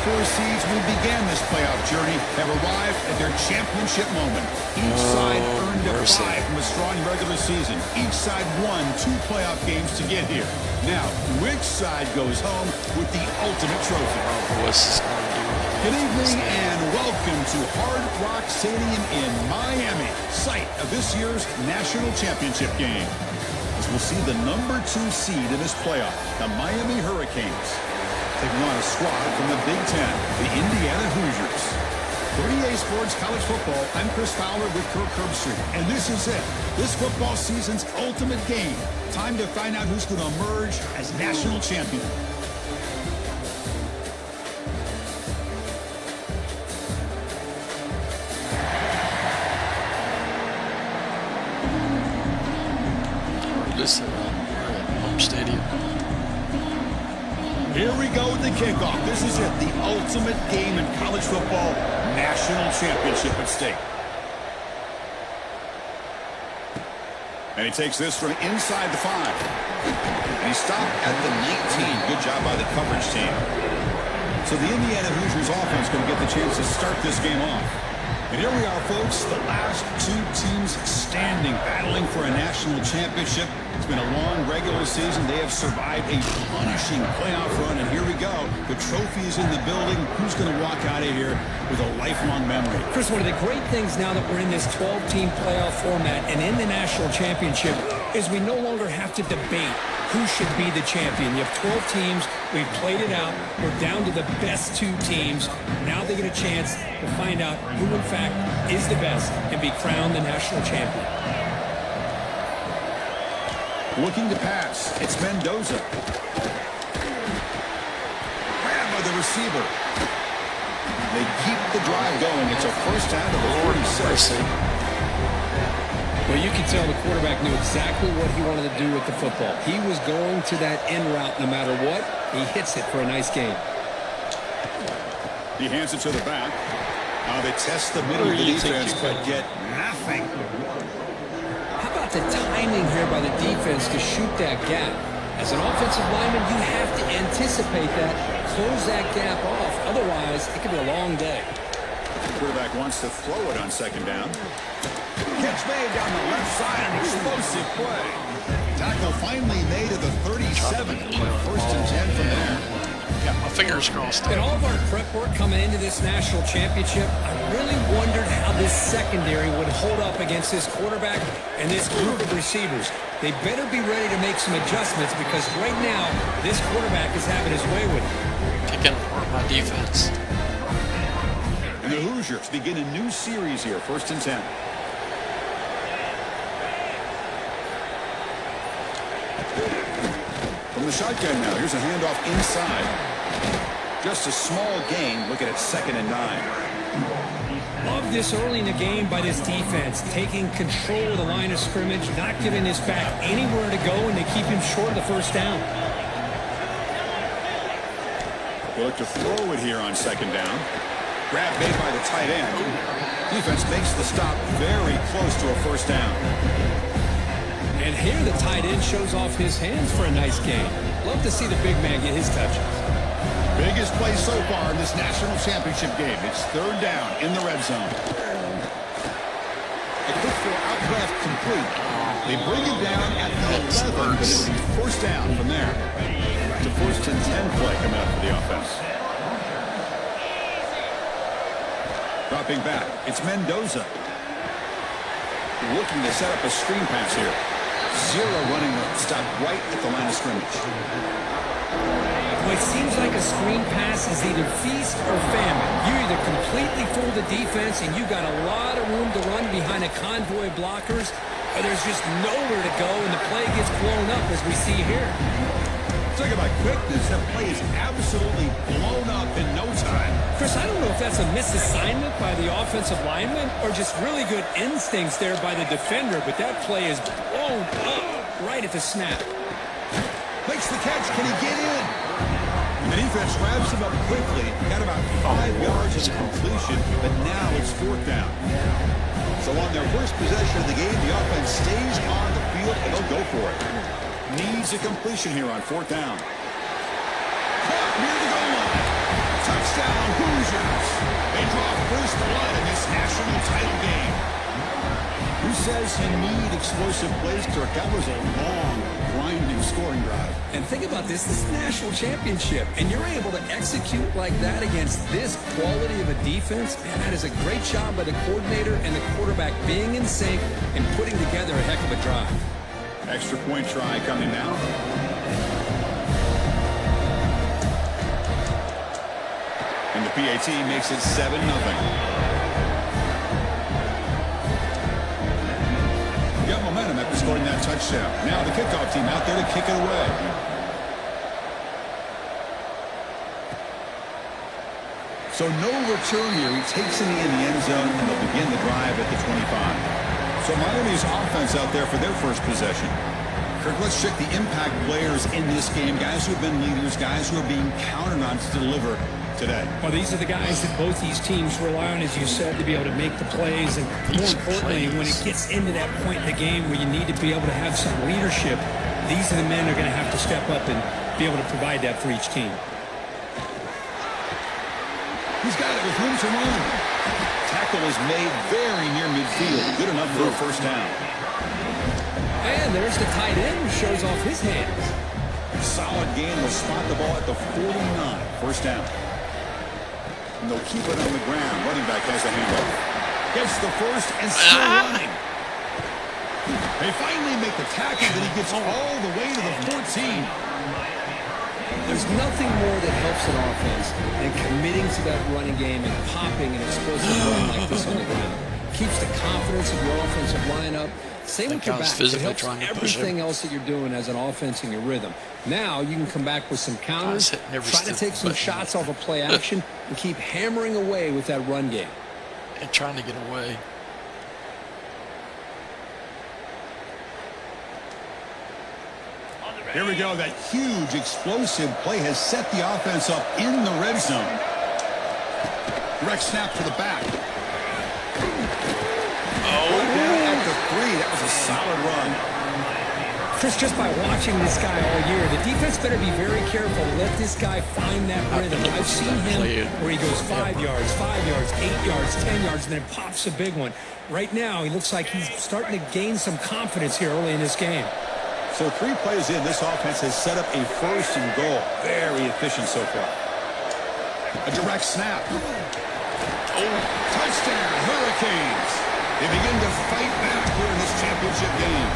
4 seeds who began this playoff journey have arrived at their championship moment. Each side earned a bye from a strong regular season. Each side won 2 playoff games to get here. Now, which side goes home with the ultimate trophy? Good evening and welcome to Hard Rock Stadium in Miami, site of this year's national championship game. As we'll see the number 2 seed in this playoff, the Miami Hurricanes, taking on a squad from the Big Ten, the Indiana Hoosiers. For EA Sports College Football, I'm Chris Fowler with Kirk Herbstreit, and this is it. This football season's ultimate game. Time to find out who's going to emerge as national champion. We're at home stadium. Here we go with the kickoff. This is it, the ultimate game in college football, national championship at stake. And he takes this from inside the 5. And he stopped at the 19. Good job by the coverage team. So the Indiana Hoosiers offense going to get the chance to start this game off. And here we are, folks, the last 2 teams standing, battling for a national championship. It's been a long regular season. They have survived a punishing playoff run, and here we go. The trophy is in the building. Who's going to walk out of here with a lifelong memory? Chris, one of the great things now that we're in this 12-team playoff format and in the national championship is we no longer have to debate who should be the champion. You have 12 teams. We've played it out. We're down to the best 2 teams. Now they get a chance to find out who, in fact, is the best and be crowned the national champion. Looking to pass. It's Mendoza. Grabbed by the receiver. They keep the drive going. It's a first down to the 46. Well, you can tell the quarterback knew exactly what he wanted to do with the football. He was going to that end route no matter what. He hits it for a nice gain. He hands it to the back. They test the middle of the defense, but get nothing. How about the timing here by the defense to shoot that gap? As an offensive lineman, you have to anticipate that, close that gap off. Otherwise, it could be a long day. The quarterback wants to throw it on second down. Catch made down the left side, an explosive play. Tackle finally made at the 37. First and 10 from there. Got my fingers crossed. In all of our prep work coming into this national championship, I really wondered how this secondary would hold up against this quarterback and this group of receivers. They better be ready to make some adjustments because right now, this quarterback is having his way with it. Kicking apart my defense. And the Hoosiers begin a new series here, first and 10. From the shotgun now, here's a handoff inside. Just a small gain. Look at it, 2nd and 9. Love this early in the game by this defense, taking control of the line of scrimmage, not giving this back anywhere to go, and they keep him short of the first down. They look to throw it here on 2nd down. Grab made by the tight end. Defense makes the stop very close to a first down. And here the tight end shows off his hands for a nice gain. Love to see the big man get his touches. Biggest play so far in this national championship game. It's 3rd down in the red zone. A quick throw out left complete. They bring him down at the 11, but it'll be first down from there. It's a 1st and 10 play coming up for the offense. Dropping back, it's Mendoza. Looking to set up a screen pass here. 0 running room. Stop right at the line of scrimmage. Well, it seems like a screen pass is either feast or famine. You either completely fool the defense and you got a lot of room to run behind a convoy of blockers, or there's just nowhere to go and the play gets blown up as we see here. Talk about quickness. That play is absolutely blown up in no time. Chris, I don't know if that's a misassignment by the offensive lineman or just really good instincts there by the defender, but that play is blown up right at the snap. Makes the catch. Can he get in? And the defense grabs him up quickly. Got about 5 yards of completion, but now it's 4th down. So on their first possession of the game, the offense stays on the field and they'll go for it. Needs a completion here on 4th down. Caught near the goal line. Touchdown, measures. They draw first blood in this national title game. Who says you need explosive plays, Kirk? That was a long, grinding scoring drive. And think about this. This is the national championship, and you're able to execute like that against this quality of a defense. Man, that is a great job by the coordinator and the quarterback being in sync and putting together a heck of a drive. Extra point try coming now. And the PAT makes it 7-0. Got momentum after scoring that touchdown. Now the kickoff team out there to kick it away. So no return here. He takes it in the end zone, and they'll begin the drive at the 25. So Miami's offense out there for their first possession. Kirk, let's check the impact players in this game. Guys who have been leaders, guys who are being counted on to deliver today. Well, these are the guys that both these teams rely on, as you said, to be able to make the plays. And more importantly, when it gets into that point in the game where you need to be able to have some leadership, these are the men who are going to have to step up and be able to provide that for each team. He's got it with room to run. Tackle is made very near midfield. Good enough for a first down. And there's the tight end who shows off his hands. Solid gain. Will spot the ball at the 49. First down. And they'll keep it on the ground. Running back has the handoff. Gets the first and still running. They finally make the tackle, and he gets all the way to the 14. There's nothing more that helps an offense than committing to that running game and popping an explosive run like this on the ground. Keeps the confidence of your offensive lineup. Same with your back. It helps everything else that you're doing as an offense in your rhythm. Now you can come back with some counters, try to take some shots off of play action, and keep hammering away with that run game. And trying to get away. Here we go. That huge explosive play has set the offense up in the red zone. Direct snap to the back. Down at the 3. That was a solid run. Chris, just by watching this guy all year, the defense better be very careful to let this guy find that rhythm. I've seen him where he goes 5 yards, 5 yards, 8 yards, 10 yards, and then pops a big one. Right now, he looks like he's starting to gain some confidence here early in this game. So 3 plays in, this offense has set up a first and goal. Very efficient so far. A direct snap. Touchdown, Hurricanes. They begin to fight back here in this championship game.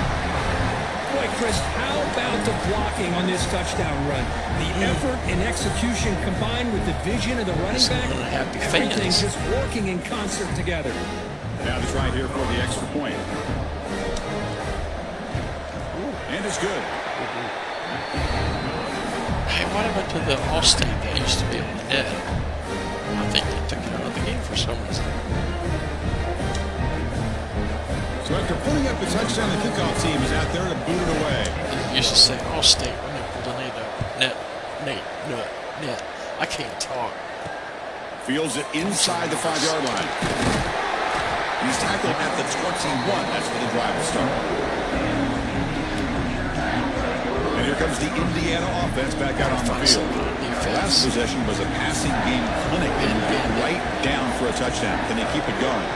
Boy, Chris, how about the blocking on this touchdown run? The effort and execution combined with the vision of the running back, everything just working in concert together. Now the try here for the extra point. And it's good. Hey, what happened to the All-State that used to be on the net? I think they took it out of the game for some reason. So after putting up the touchdown, the kickoff team is out there to boot it away. They used to say All-State when they pulled the net. I can't talk. Fields it inside the 5-yard line. He's tackled at the 21. That's where the drive will start. And here comes the Indiana offense back out on the field. Last possession was a passing game clinic. They would get right down for a touchdown. Can they keep it going?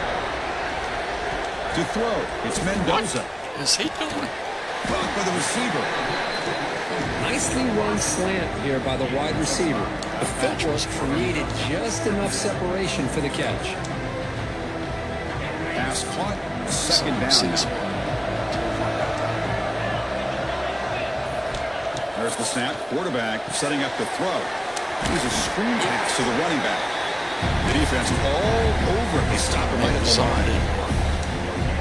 To throw, it's Mendoza. What is he doing? Blocked by the receiver. Nicely run slant here by the wide receiver. The footwork created just enough separation for the catch. Pass caught, second down. There's the snap. Quarterback setting up the throw. Here's a screen pass to the running back. The defense all over. They stop him right at the line.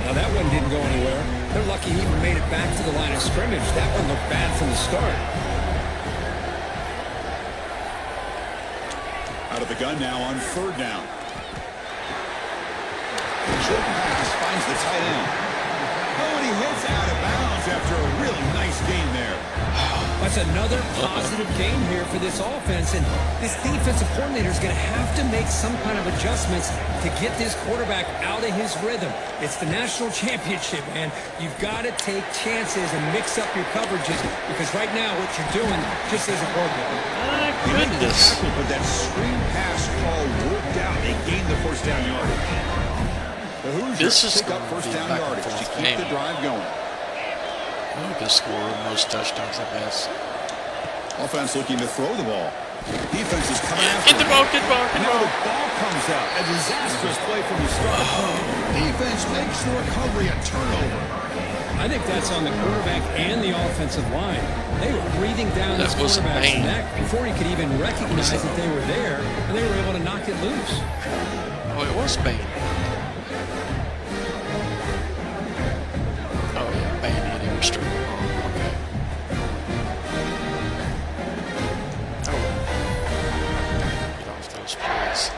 Now that one didn't go anywhere. They're lucky he even made it back to the line of scrimmage. That one looked bad from the start. Out of the gun now on 3rd down. Short pass finds the tight end. Oh, and he hits out of bounds after a really nice game there. That's another positive game here for this offense, and this defensive coordinator is going to have to make some kind of adjustments to get this quarterback out of his rhythm. It's the national championship, man. You've got to take chances and mix up your coverages, because right now what you're doing just isn't working. Goodness. But that screen pass call worked out. They gained the first down yardage. The Hoosiers pick up first down yardage to keep the drive going. Who can score most touchdowns, I guess? Offense looking to throw the ball. Defense is coming after. Get the ball, get the ball, And get the now ball. the ball comes out. A disastrous play from the start. Defense makes the recovery a turnover. I think that's on the quarterback and the offensive line. They were breathing down this quarterback's neck before he could even recognize that they were there, and they were able to knock it loose. Oh, it was Bain. Oh, yeah, Bain hit him straight. Okay. Oh. Get off those plays.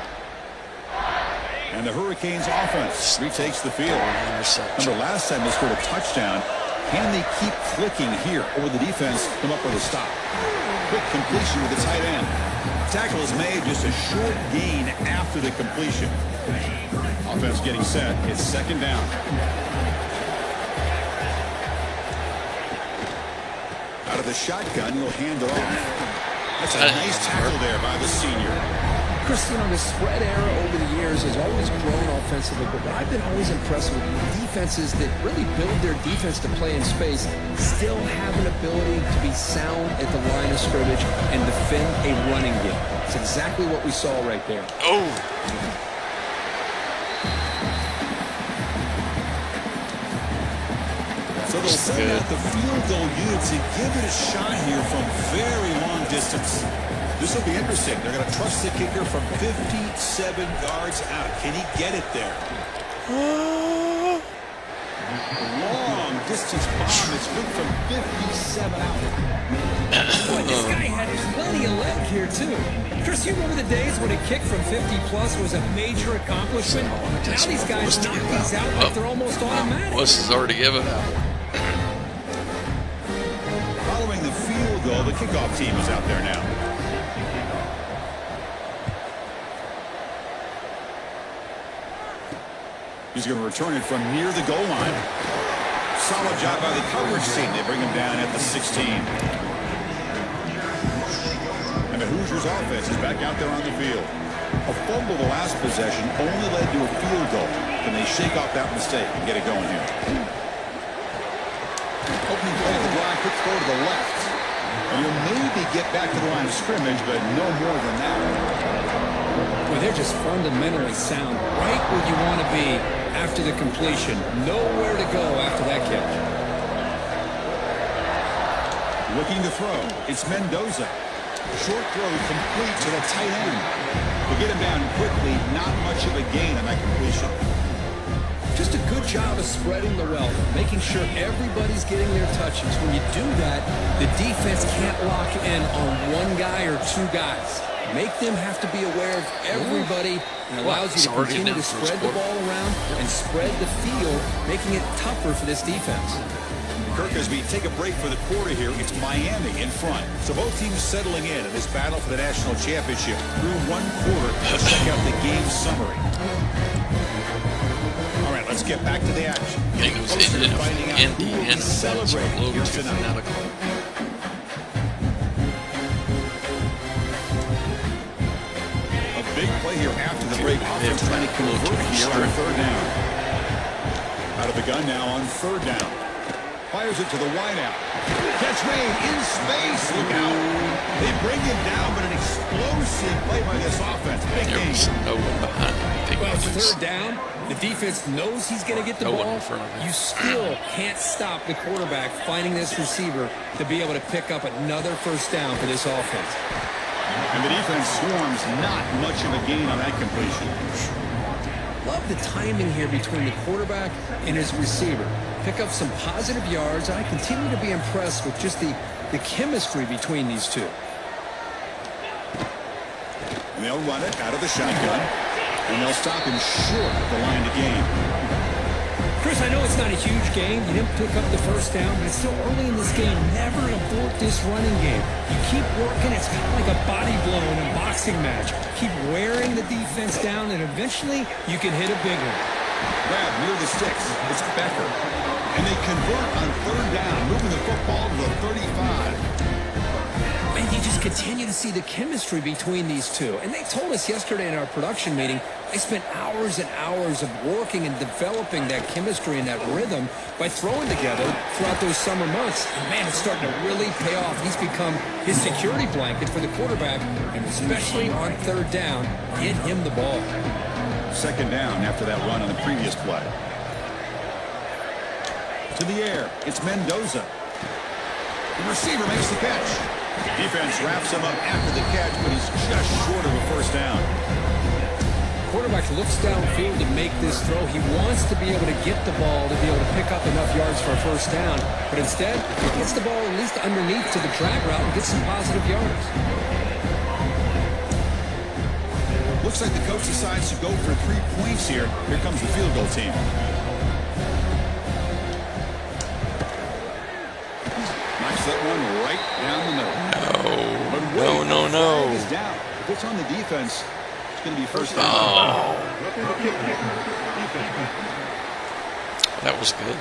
And the Hurricanes offense retakes the field. Interception. Remember, last time they scored a touchdown. Can they keep clicking here, or will the defense come up with a stop? Quick completion with the tight end. Tackle is made, just a short gain after the completion. Offense getting set. It's second down. Out of the shotgun, he'll hand it off. That's a nice tackle there by the senior. Chris, the spread era over the years has always grown offensively, but I've been always impressed with defenses that really build their defense to play in space, still have an ability to be sound at the line of scrimmage and defend a running game. It's exactly what we saw right there. Oh. So they'll send out the field goal unit to give it a shot here from very long distance. This will be interesting. They're going to trust the kicker from 57 yards out. Can he get it there? Long distance bomb. It's good from 57 out. Boy, this guy had plenty of leg here, too. Chris, you remember the days when a kick from 50-plus was a major accomplishment? Now these guys knock these out like they're almost automatic. This is already given up. Following the field goal, the kickoff team is out there now. He's going to return it from near the goal line. Solid job by the coverage team. They bring him down at the 16. And the Hoosiers offense is back out there on the field. A fumble the last possession only led to a field goal. Can they shake off that mistake and get it going here? Opening play of the drive, quick throw to the left. And you'll maybe get back to the line of scrimmage, but no more than that. Well, they're just fundamentally sound, right where you want to be after the completion. Nowhere to go after that catch. Looking to throw. It's Mendoza. Short throw complete to the tight end. We'll get him down quickly. Not much of a gain on that completion. Just a good job of spreading the wealth, making sure everybody's getting their touches. When you do that, the defense can't lock in on one guy or two guys. Make them have to be aware of everybody, and allows you to continue to spread the ball around and spread the field, making it tougher for this defense. Kirk, as we take a break for the quarter here, it's Miami in front. So both teams settling in this battle for the national championship through one quarter. Let's check out the game summary. All right, let's get back to the action. Bengals Indiana celebrate here tonight. Big play here after the break. Offense trying to convert here on third down. Out of the gun now on third down. Fires it to the wideout. Catch made in space. Look out. They bring him down, but an explosive play by this offense. Big There game. was no one behind him. Well, it's third down. The defense knows he's going to get the No one ball. in front of him. You still can't stop the quarterback finding this receiver to be able to pick up another first down for this offense. And the defense swarms, not much of a gain on that completion. Love the timing here between the quarterback and his receiver. Pick up some positive yards. I continue to be impressed with just the chemistry between these two. And they'll run it out of the shotgun. And they'll stop him short of the line to gain. Chris, I know it's not a huge game. You didn't pick up the first down, but it's still early in this game. Never abort this running game. You keep working. It's kind of like a body blow in a boxing match. Keep wearing the defense down, and eventually you can hit a big one. Grab near the sticks. It's Becker. And they convert on third down, moving the football to the 35. And you just continue to see the chemistry between these two. And they told us yesterday in our production meeting, they spent hours and hours of working and developing that chemistry and that rhythm by throwing together throughout those summer months. And man, it's starting to really pay off. He's become his security blanket for the quarterback, and especially on third down, get him the ball. Second down after that run on the previous play. To the air, it's Mendoza. The receiver makes the catch. Defense wraps him up after the catch, but he's just short of a first down. Quarterback looks downfield to make this throw. He wants to be able to get the ball to be able to pick up enough yards for a first down, but instead, he gets the ball at least underneath to the drag route and gets some positive yards. Looks like the coach decides to go for 3 points here. Here comes the field goal team. Knocks that one right down the middle. No. Is down. If it's on the defense, it's going to be first down. Oh. That was good.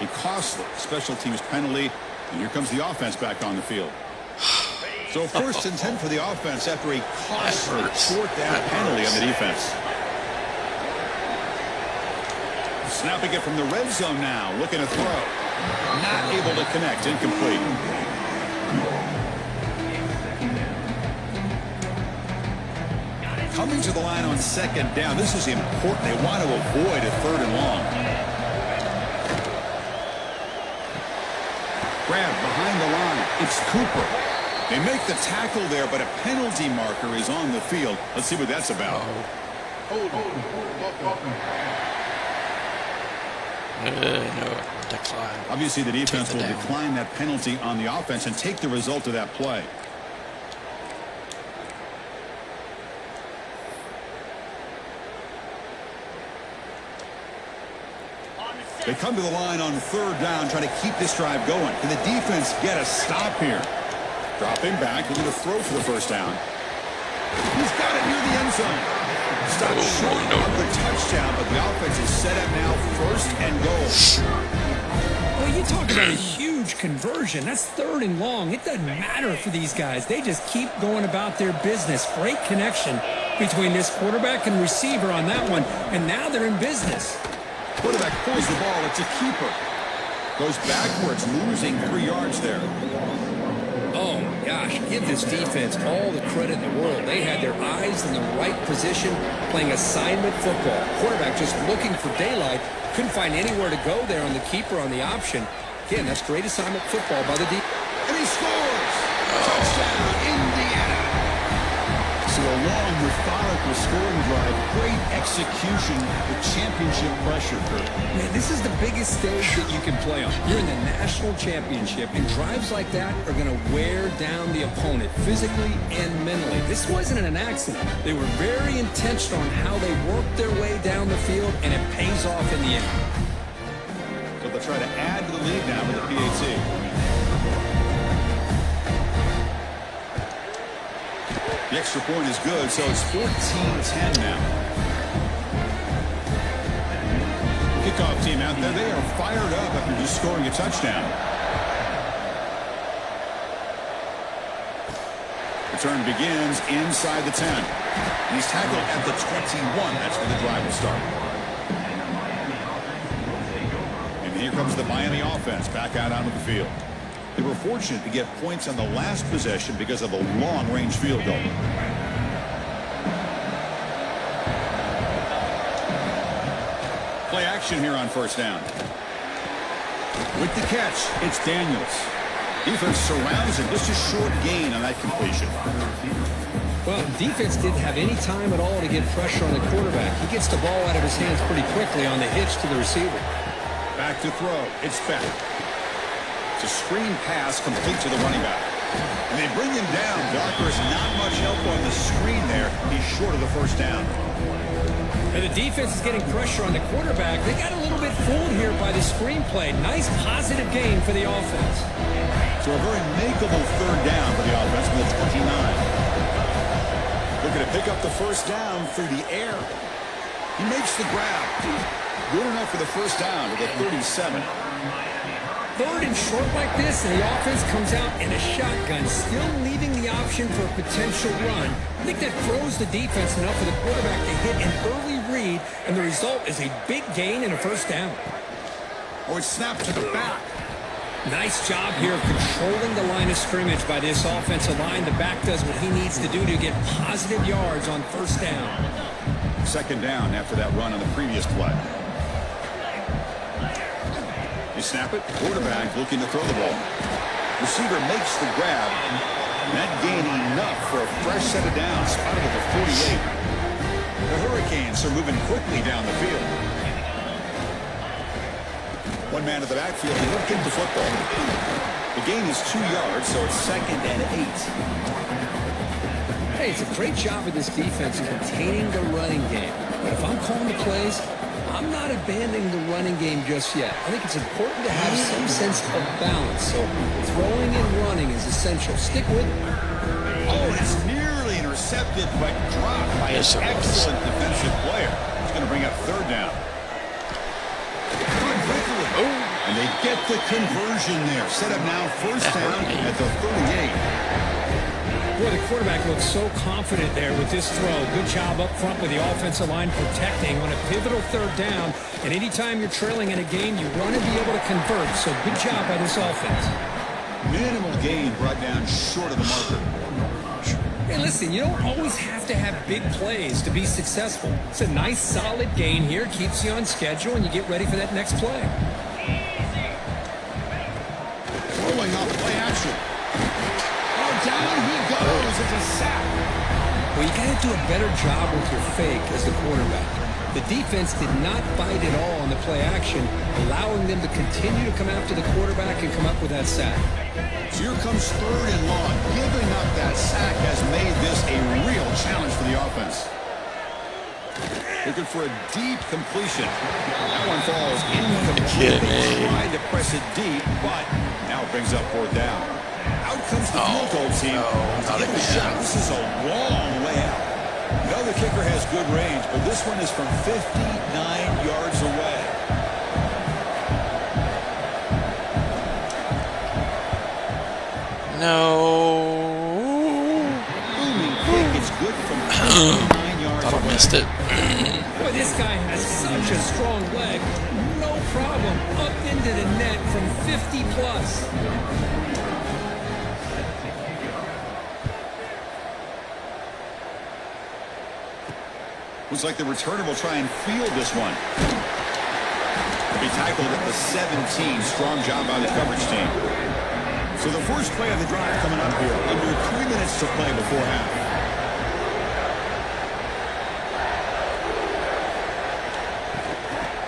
A costly special teams penalty, and here comes the offense back on the field. So first and 10 for the offense after a costly fourth down penalty on the defense. Snapping it from the red zone now, looking to throw. Not able to connect, incomplete. Coming to the line on second down. This is important. They want to avoid a third and long. Grab behind the line. It's Cooper. They make the tackle there, but a penalty marker is on the field. Let's see what that's about. No, decline. Obviously, the defense will decline that penalty on the offense and take the result of that play. They come to the line on third down, trying to keep this drive going. Can the defense get a stop here? Dropping back, looking to throw for the first down. He's got it near the end zone. Stopped short of the touchdown, but the offense is set up now, first and goal. Well, you talk about a huge conversion. That's third and long. It doesn't matter for these guys. They just keep going about their business. Great connection between this quarterback and receiver on that one, and now they're in business. Quarterback pulls the ball. It's a keeper. Goes backwards, losing 3 yards there. Oh, my gosh. Give this defense all the credit in the world. They had their eyes in the right position, playing assignment football. Quarterback just looking for daylight. Couldn't find anywhere to go there on the keeper on the option. Again, that's great assignment football by the defense. And he scores! Touchdown, Indiana! So a long, methodical scoring drive. Great execution with championship pressure. Man, this is the biggest stage that you can play on. You're in the national championship, and drives like that are going to wear down the opponent physically and mentally. This wasn't an accident. They were very intentional on how they worked their way down the field, and it pays off in the end. So they'll try to add to the lead now with the PAT. The extra point is good, so it's 14-10 now. Kickoff team out there, they are fired up after just scoring a touchdown. Return begins inside the 10. He's tackled at the 21. That's where the drive will start. And here comes the Miami offense back out onto the field. They were fortunate to get points on the last possession because of a long-range field goal. Play action here on first down. With the catch, it's Daniels. Defense surrounds him. Just a short gain on that completion. Well, defense didn't have any time at all to get pressure on the quarterback. He gets the ball out of his hands pretty quickly on the hitch to the receiver. Back to throw. It's Beck. It's a screen pass complete to the running back. And they bring him down. Docker has not much help on the screen there. He's short of the first down. And the defense is getting pressure on the quarterback. They got a little bit fooled here by the screenplay. Nice positive gain for the offense. So a very makeable third down for the offense from the 29. Looking to pick up the first down through the air. He makes the grab. Good enough for the first down to the 37. Third and short like this, and the offense comes out in a shotgun, still leaving the option for a potential run. I think that throws the defense enough for the quarterback to hit an early read, and the result is a big gain and a first down. Or it's snapped to the back. Nice job here of controlling the line of scrimmage by this offensive line. The back does what he needs to do to get positive yards on first down. Second down after that run on the previous play. They snap it. Quarterback looking to throw the ball. Receiver makes the grab. And that gain enough for a fresh set of downs. Spotted at the 48. The Hurricanes are moving quickly down the field. One man at the backfield. He won't get the football. The gain is 2 yards, so it's 2nd and 8. Hey, it's a great job of this defense containing the running game. But if I'm calling the plays, I'm not abandoning the running game just yet. I think it's important to have some sense of balance. So throwing and running is essential. Stick with it. Oh, it's nearly intercepted, but dropped by an excellent defensive player. It's going to bring up third down. And they get the conversion there. Set up now first down at the 38. Boy, the quarterback looks so confident there with this throw. Good job up front with the offensive line protecting on a pivotal third down. And anytime you're trailing in a game, you want to be able to convert. So good job by this offense. Minimal gain brought down short of the marker. Hey, listen, you don't always have to have big plays to be successful. It's a nice, solid gain here. Keeps you on schedule, and you get ready for that next play. Throwing off play action. Oh, down he goes. It's a sack. Well, you got to do a better job with your fake as the quarterback. The defense did not bite at all on the play action, allowing them to continue to come after the quarterback and come up with that sack. So here comes third and long. Giving up that sack has made this a real challenge for the offense. Looking for a deep completion. That one falls incomplete. They tried to press it deep, but now it brings up fourth down. Out comes the field goal team. This is a long way out. No, the kicker has good range, but this one is from 59 yards away. No. Booming kick. It's good from 59 yards Thought I away. missed it. Boy, this guy has such a strong leg. No problem. Up into the net from 50 plus. Looks like the returner will try and field this one. He tackled at the 17. Strong job by the coverage team. So the first play of the drive coming up here. Under 3 minutes to play before half.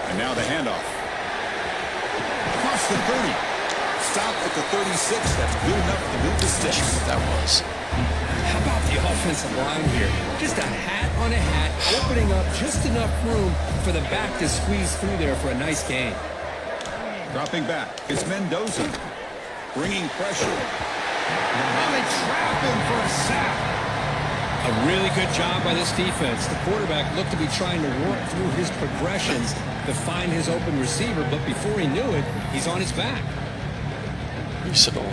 And now the handoff. Across the 30. Stop at the 36. That's good enough to move the sticks. That was. How about the offensive line here? Just a hat on a hat, opening up just enough room for the back to squeeze through there for a nice gain. Dropping back. It's Mendoza. Bringing pressure. And they trap him for a sack. A really good job by this defense. The quarterback looked to be trying to work through his progressions to find his open receiver, but before he knew it, he's on his back. Usable.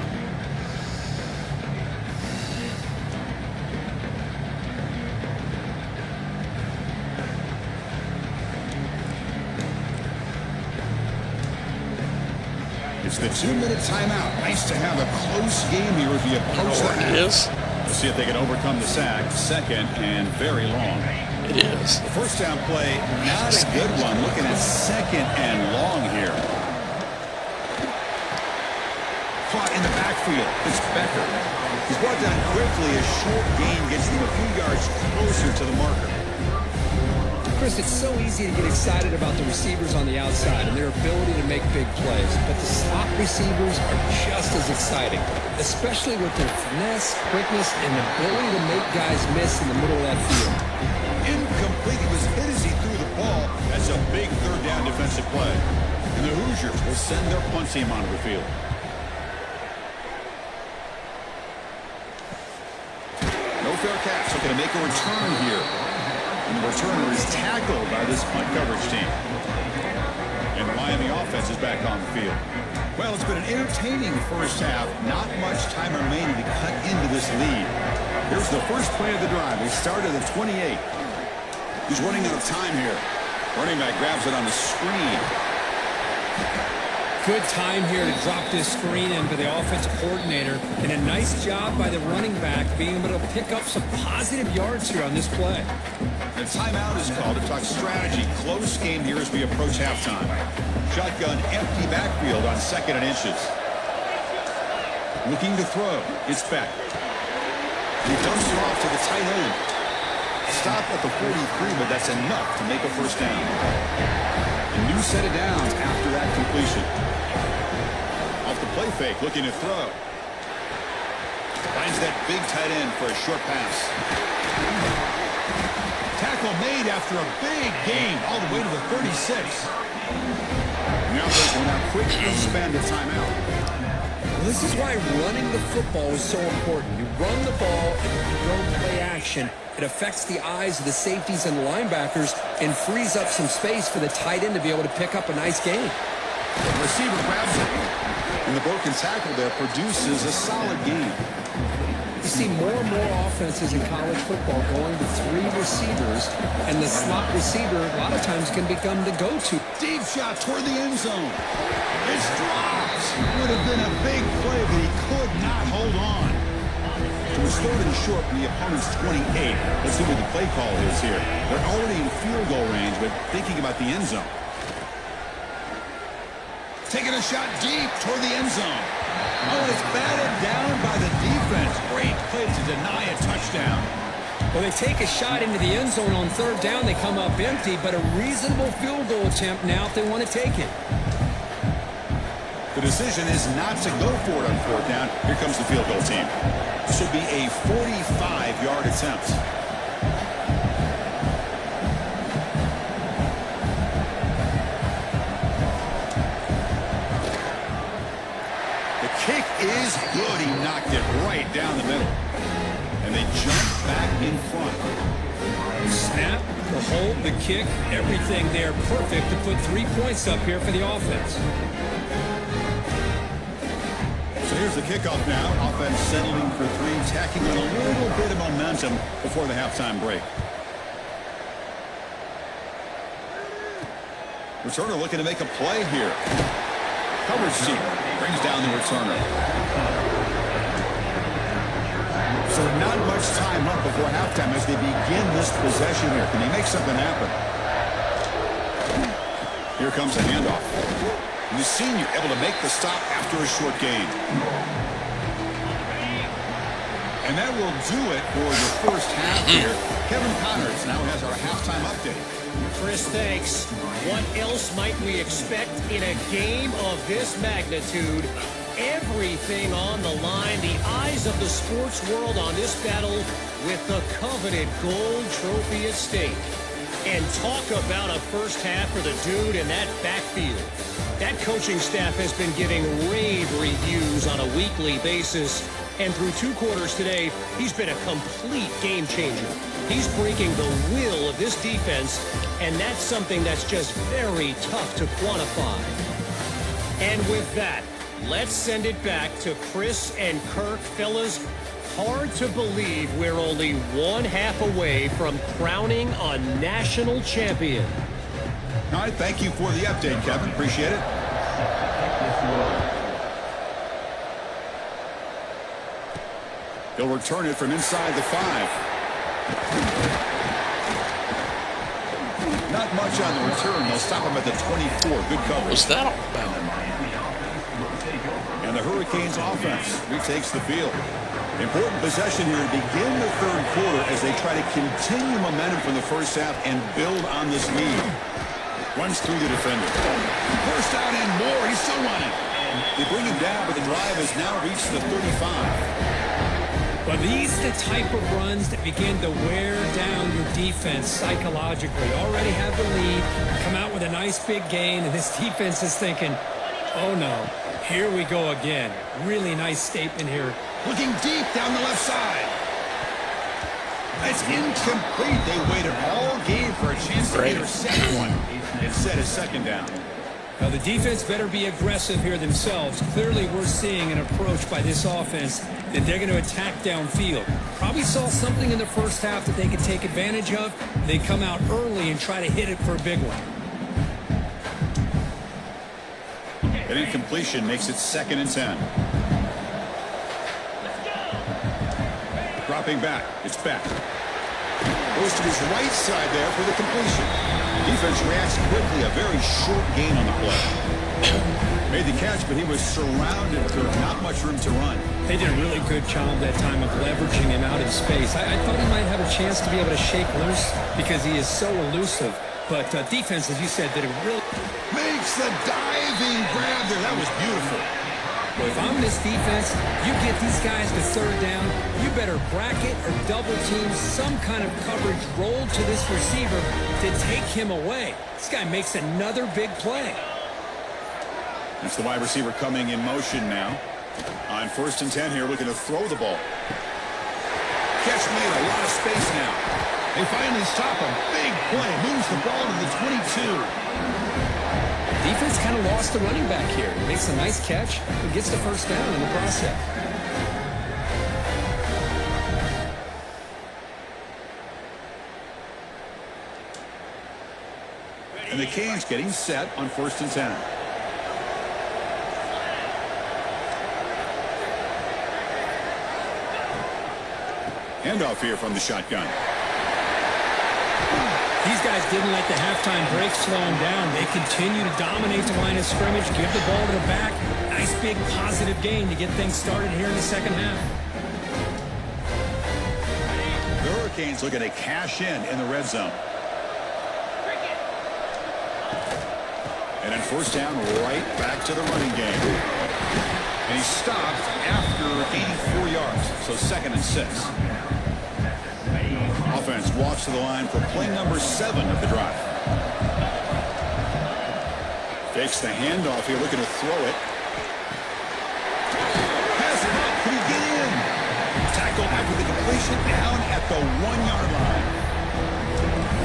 It's the 2-minute timeout. Nice to have a close game here as we approach the half. It is. We'll see if they can overcome the sack. Second and very long. It is. The first down play, not a good one. Looking at second and long here. Caught in the backfield. It's Becker. He's brought down quickly. A short gain gets them a few yards closer to the marker. Chris, it's so easy to get excited about the receivers on the outside and their ability to make big plays, but the slot receivers are just as exciting, especially with their finesse, quickness, and ability to make guys miss in the middle of that field. Incomplete. He was hit as he threw the ball, that's a big third down defensive play. And the Hoosiers will send their punt team onto the field. No fair catch, looking to make a return here. And the returner is tackled by this punt coverage team. And the Miami offense is back on the field. Well, it's been an entertaining first half. Not much time remaining to cut into this lead. Here's the first play of the drive. They start at the 28. He's running out of time here. Running back grabs it on the screen. Good time here to drop this screen into the offensive coordinator. And a nice job by the running back being able to pick up some positive yards here on this play. The timeout is called to talk strategy. Close game here as we approach halftime. Shotgun empty backfield on 2nd and inches. Looking to throw. It's back. He dumps it off to the tight end. Stop at the 43, but that's enough to make a first down. A new set of downs after that completion. Off the play fake, looking to throw. Finds that big tight end for a short pass. Tackle made after a big gain all the way to the 36. Now they're going out quick and spend a timeout. Well, this is why running the football is so important. You run the ball and you don't play action. It affects the eyes of the safeties and the linebackers and frees up some space for the tight end to be able to pick up a nice gain. The receiver grabs it. And the broken tackle there produces a solid gain. You see more and more offenses in college football going to 3 receivers, and the slot receiver a lot of times can become the go-to. Deep shot toward the end zone. It's dropped. Would have been a big play, but he could not hold on. So it's 3rd and short from the opponent's 28. Let's see what the play call is here. They're already in field goal range, but thinking about the end zone. Taking a shot deep toward the end zone. Oh, it's batted down by the defense. Great play to deny a touchdown. Well, they take a shot into the end zone on 3rd down. They come up empty, but a reasonable field goal attempt now if they want to take it. The decision is not to go for it on 4th down. Here comes the field goal team. This will be a 45-yard attempt. Kick is good. He knocked it right down the middle. And they jump back in front. Snap, the hold, the kick, everything there perfect to put 3 points up here for the offense. So here's the kickoff now. Offense settling for 3, tacking on a little bit of momentum before the halftime break. Returner looking to make a play here. Coverage team brings down the returner. So not much time left before halftime as they begin this possession here. Can they make something happen? Here comes a handoff. The senior able to make the stop after a short gain. And that will do it for the first half here. Kevin Connors now has our halftime update. Chris, thanks. What else might we expect in a game of this magnitude? Everything on the line. The eyes of the sports world on this battle with the coveted gold trophy at stake. And talk about a first half for the dude in that backfield. That coaching staff has been giving rave reviews on a weekly basis. And through 2 quarters today, he's been a complete game changer. He's breaking the will of this defense, and that's something that's just very tough to quantify. And with that, let's send it back to Chris and Kirk. Fellas, hard to believe we're only 1 half away from crowning a national champion. All right, thank you for the update, Kevin. Appreciate it. He'll return it from inside the 5. Not much on the return. They'll stop him at the 24. Good coverage. What's that all about? And the Hurricanes offense retakes the field. Important possession here to begin the 3rd quarter as they try to continue momentum from the first half and build on this lead. Runs through the defender. First down and more. He's still running. They bring him down, but the drive has now reached the 35. But these are the type of runs that begin to wear down your defense psychologically. Already have the lead, come out with a nice big gain, and this defense is thinking, oh no, here we go again. Really nice statement here. Looking deep down the left side. It's incomplete. They waited all game for a chance to intercept one. Instead of second down. Now, the defense better be aggressive here themselves. Clearly, we're seeing an approach by this offense that they're going to attack downfield. Probably saw something in the first half that they could take advantage of. They come out early and try to hit it for a big one. An incompletion makes it 2nd and 10. Dropping back. It's back. Goes to his right side there for the completion. Defense reacts quickly. A very short gain on the play. Made the catch, but he was surrounded. There was not much room to run. They did a really good job that time of leveraging him out in space. I thought he might have a chance to be able to shake loose because he is so elusive. But defense, as you said, did a really... Makes the diving grab there. That was beautiful. Well, if I'm this defense, you get these guys to third down, you better bracket or double team some kind of coverage roll to this receiver to take him away. This guy makes another big play. That's the wide receiver coming in motion now. On 1st and 10 here, looking to throw the ball. Catch made, a lot of space now. They finally stop him. Big play. Moves the ball to the 22. Defense kind of lost the running back here. Makes a nice catch and gets the first down in the process. And the Canes getting set on 1st and 10. Handoff here from the shotgun. These guys didn't let the halftime break slow them down. They continue to dominate the line of scrimmage, give the ball to the back. Nice big positive gain to get things started here in the second half. The Hurricanes looking to cash in the red zone. And then 1st down, right back to the running game. And he stopped after 84 yards, so 2nd and 6. Offense walks to the line for play number 7 of the drive. Takes the handoff here, looking to throw it. Pass it up. Can he get in? Tackle after the completion down at the 1-yard line.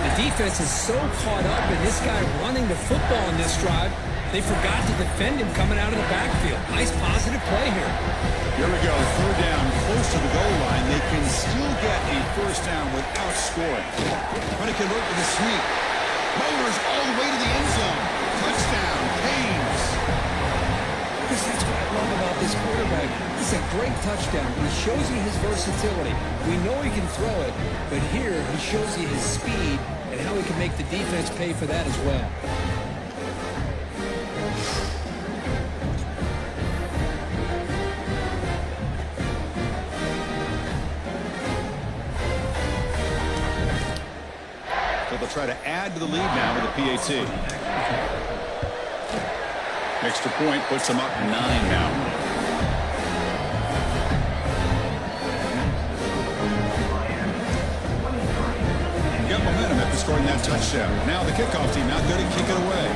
The defense is so caught up in this guy running the football in this drive, they forgot to defend him coming out of the backfield. Nice positive play here. Here we go. 3rd down, close to the goal line. They can still get a 1st down without scoring. Trying to convert with a sweep. Motors all the way to the end zone. Touchdown, Canes. Because that's what I love about this quarterback. It's a great touchdown. He shows you his versatility. We know he can throw it, but here he shows you his speed and how he can make the defense pay for that as well. They'll try to add to the lead now with a PAT. Extra point puts them up 9 now. Got momentum after scoring that touchdown. Now the kickoff team out there to kick it away.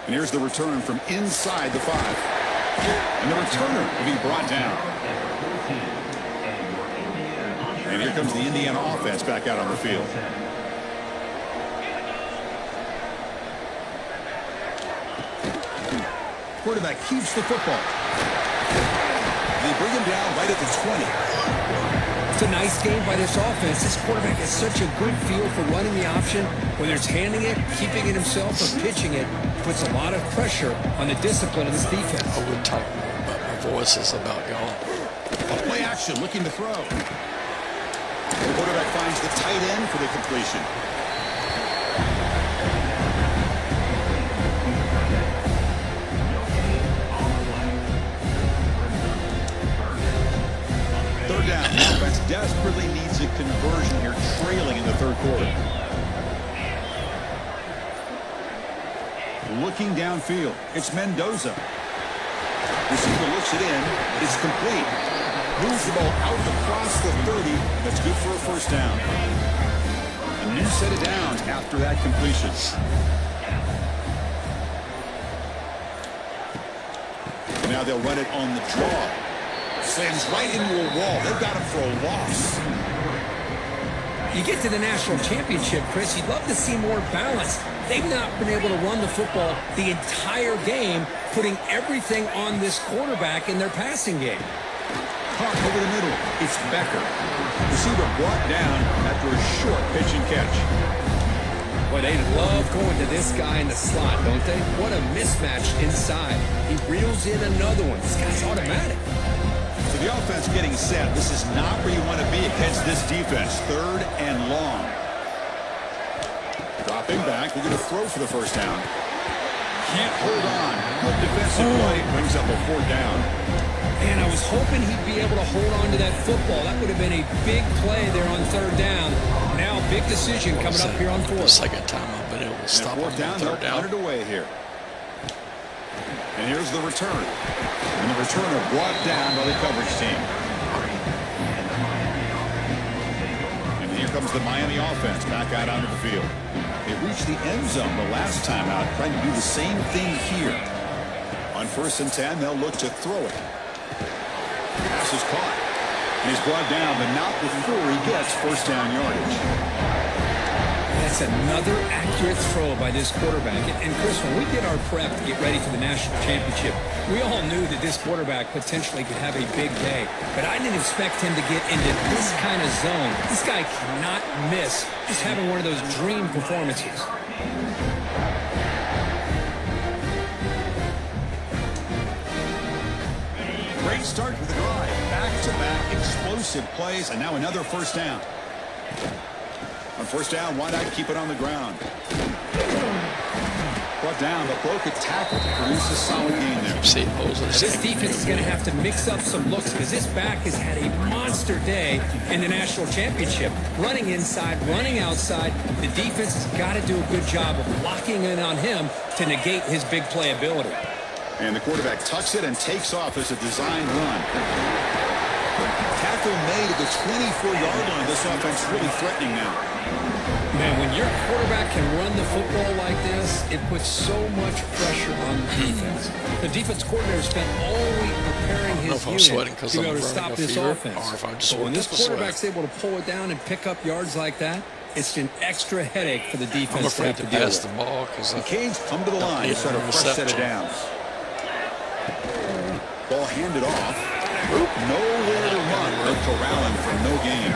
And here's the return from inside the 5. And the returner will be brought down. And here comes the Indiana offense back out on the field. Quarterback keeps the football. They bring him down right at the 20. It's a nice game by this offense. This quarterback has such a good feel for running the option. Whether it's handing it, keeping it himself, or pitching it, puts a lot of pressure on the discipline of this defense. I would talk more, but my voice is about gone. A play action looking to throw. The quarterback finds the tight end for the completion. Third down. The offense desperately needs a conversion here, trailing in the 3rd quarter. looking downfield. It's Mendoza. Receiver looks it in. It's complete. Moves the ball out across the 30. That's good for a first down. A new set of downs after that completion. And now they'll run it on the draw. Slams right into a wall. They've got him for a loss. You get to the national championship, Chris, you'd love to see more balance. They've not been able to run the football the entire game, putting everything on this quarterback in their passing game. Caught over the middle. It's Becker. Receiver brought down after a short pitch and catch. Boy, they love going to this guy in the slot, don't they? What a mismatch inside. He reels in another one. This guy's automatic. So the offense getting set. This is not where you want to be against this defense. 3rd and long. Dropping back. We're going to throw for the first down. Can't hold on. Good defensive play brings up a 4th down. And I was hoping he'd be able to hold on to that football. That would have been a big play there on 3rd down. Now, big decision coming up here on 4th. Second time I've been able to stop on 4th down. 3rd down. They'll punt it away here. And here's the return. And the returner brought down by the coverage team. And here comes the Miami offense back out onto the field. They reached the end zone the last time out, trying to do the same thing here. On 1st and 10, they'll look to throw it. Pass is caught. And he's brought down, but not before he gets first down yardage. That's another accurate throw by this quarterback. And Chris, when we did our prep to get ready for the national championship, we all knew that this quarterback potentially could have a big day. But I didn't expect him to get into this kind of zone. This guy cannot miss just having one of those dream performances. Great start for the drive. Back-to-back explosive plays, and now another first down. On 1st down, why not keep it on the ground? Brought down, but broke a tackle to produce a solid game there. This defense is going to have to mix up some looks because this back has had a monster day in the national championship. Running inside, running outside. The defense has got to do a good job of locking in on him to negate his big play ability. And the quarterback tucks it and takes off as a designed run. Tackle made at the 24-yard line. This offense really threatening now. Man, when your quarterback can run the football like this, it puts so much pressure on the defense. The defense coordinator spent all week preparing his unit to be able to stop this offense. But when this quarterback's able to pull it down and pick up yards like that, it's an extra headache for the defense to have to deal with. The ball the Canes come to the line to start a fresh set of downs. Ball handed off. Nowhere to run. They're corralling for no gain.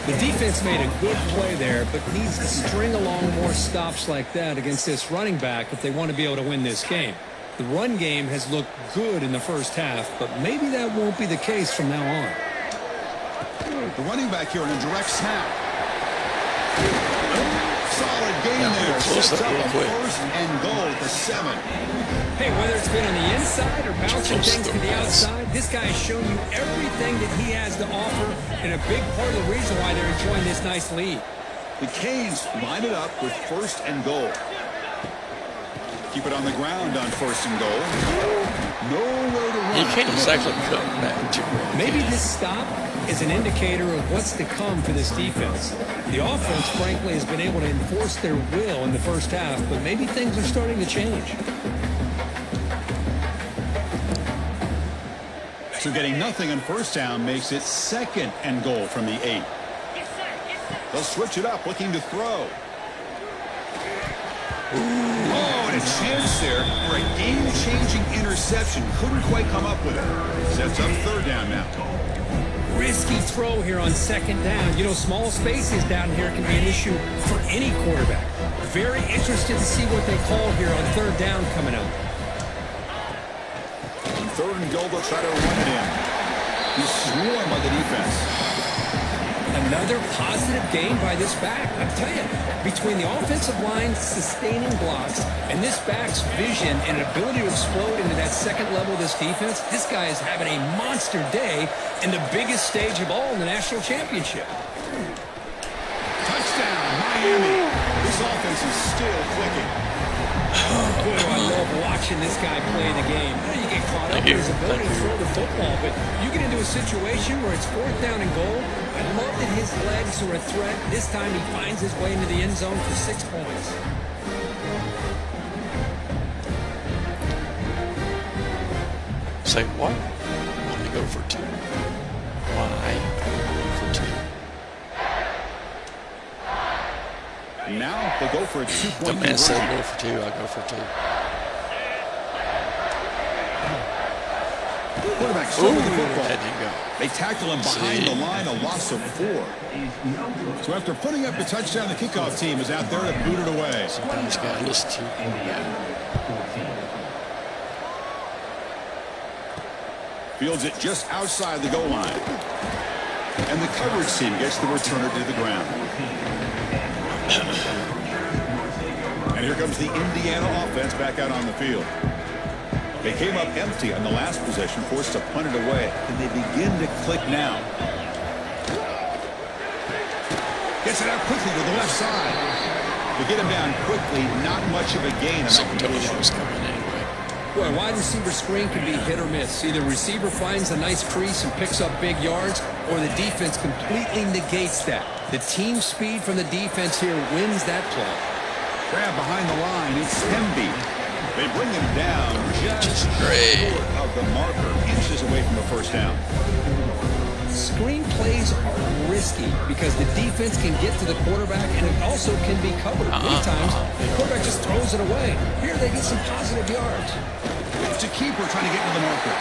The defense made a good play there, but needs to string along more stops like that against this running back if they want to be able to win this game. The run game has looked good in the first half, but maybe that won't be the case from now on. The running back here in a direct snap. Solid game there. Sets up a 1st and goal at the 7. Hey, whether it's been on the inside or bouncing things to the outside, this guy has shown you everything that he has to offer, and a big part of the reason why they're enjoying this nice lead. The Canes line it up with 1st and goal. Keep it on the ground on 1st and goal. Nowhere to run. You can't exactly cut back too much. Maybe this stop is an indicator of what's to come for this defense. The offense, frankly, has been able to enforce their will in the first half, but maybe things are starting to change. So getting nothing on 1st down makes it 2nd and goal from the 8. They'll switch it up, looking to throw. Oh, and a chance there for a game-changing interception. Couldn't quite come up with it. Sets up 3rd down now. Risky throw here on 2nd down. You know, small spaces down here can be an issue for any quarterback. Very interested to see what they call here on 3rd down coming up. 3rd and goal, they'll try to run it in. He's swarmed by the defense. Another positive game by this back. I tell you, between the offensive line sustaining blocks and this back's vision and ability to explode into that 2nd level of this defense, this guy is having a monster day in the biggest stage of all in the national championship. Touchdown, Miami. This offense is still clicking. Boy, do I love watching this guy play the game. You get caught up in his ability to throw the football, but you get into a situation where it's 4th down and goal. I love that his legs are a threat. This time he finds his way into the end zone for 6 points. Say what? Want to go for 2? Why for 2? Now they'll go for a 2-point The man said conversion. go for 2. I go for 2. Quarterback still with the football. That didn't go. They tackle him behind the line, a loss of 4. So after putting up the touchdown, the kickoff team is out there to boot it away. Sometimes you got to listen to. Fields it just outside the goal line. And the coverage team gets the returner to the ground. And here comes the Indiana offense back out on the field. They came up empty on the last possession, forced to punt it away. And they begin to click now. Gets it out quickly to the left side. To get him down quickly, not much of a gain on that completion. Was coming anyway. Boy, wide receiver screen can be hit or miss. Either receiver finds a nice crease and picks up big yards, or the defense completely negates that. The team speed from the defense here wins that play. Grab behind the line. It's Hemby. They bring him down just short of the marker, inches away from a 1st down. Screen plays are risky because the defense can get to the quarterback and it also can be covered. Many times, the quarterback just throws it away. Here they get some positive yards. It's a keeper trying to get to the marker.